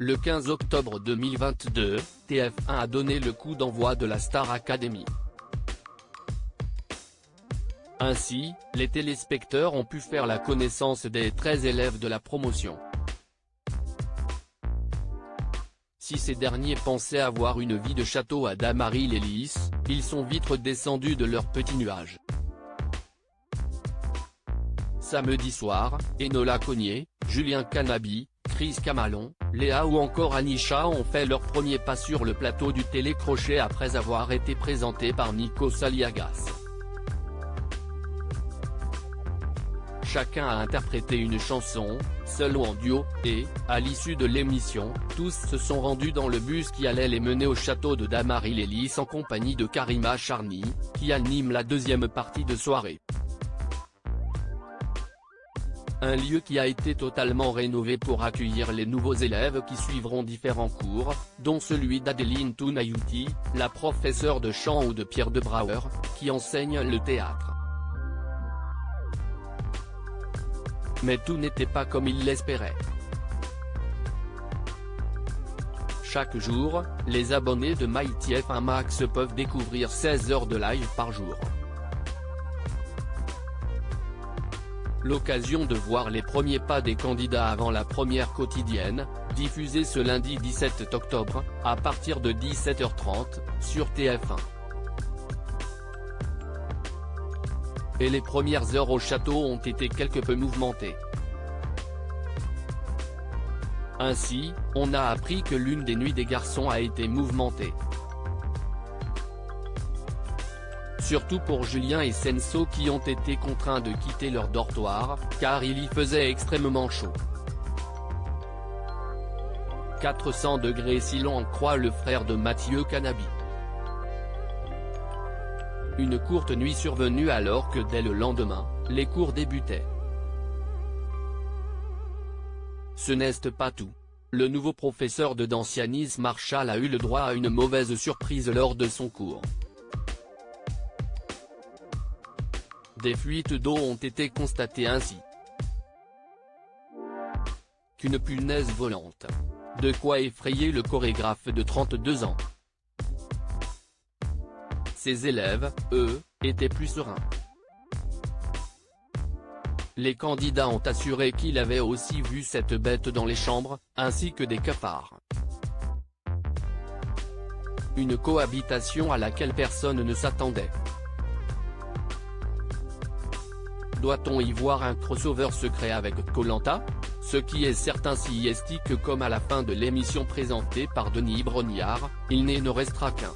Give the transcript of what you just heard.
Le 15 octobre 2022, TF1 a donné le coup d'envoi de la Star Academy. Ainsi, les téléspectateurs ont pu faire la connaissance des 13 élèves de la promotion. Si ces derniers pensaient avoir une vie de château à Damary-les-Lys, ils sont vite redescendus de leur petit nuage. Samedi soir, Enola Cogné, Julien Canabi, Chris Camalon, Léa ou encore Anisha ont fait leur premier pas sur le plateau du télécrochet après avoir été présentés par Nikos Aliagas. Chacun a interprété une chanson, seul ou en duo, et, à l'issue de l'émission, tous se sont rendus dans le bus qui allait les mener au château de Damary-les-Lys en compagnie de Karima Charny, qui anime la deuxième partie de soirée. Un lieu qui a été totalement rénové pour accueillir les nouveaux élèves qui suivront différents cours, dont celui d'Adeline Tounayouti, la professeure de chant ou de Pierre de Brouwer, qui enseigne le théâtre. Mais tout n'était pas comme il l'espérait. Chaque jour, les abonnés de MyTF1 Max peuvent découvrir 16 heures de live par jour. L'occasion de voir les premiers pas des candidats avant la première quotidienne, diffusée ce lundi 17 octobre, à partir de 17h30, sur TF1. Et les premières heures au château ont été quelque peu mouvementées. Ainsi, on a appris que l'une des nuits des garçons a été mouvementée. Surtout pour Julien et Senso qui ont été contraints de quitter leur dortoir, car il y faisait extrêmement chaud. 400 degrés si l'on en croit le frère de Mathieu Canabi. Une courte nuit survenue alors que dès le lendemain, les cours débutaient. Ce n'est pas tout. Le nouveau professeur de danse Yanis Marshall a eu le droit à une mauvaise surprise lors de son cours. Des fuites d'eau ont été constatées ainsi qu'une punaise volante. De quoi effrayer le chorégraphe de 32 ans. Ses élèves, eux, étaient plus sereins. Les candidats ont assuré qu'ils avaient aussi vu cette bête dans les chambres, ainsi que des cafards. Une cohabitation à laquelle personne ne s'attendait. Doit-on y voir un crossover secret avec Koh-Lanta? Ce qui est certain si est que comme à la fin de l'émission présentée par Denis Brognard, il ne restera qu'un.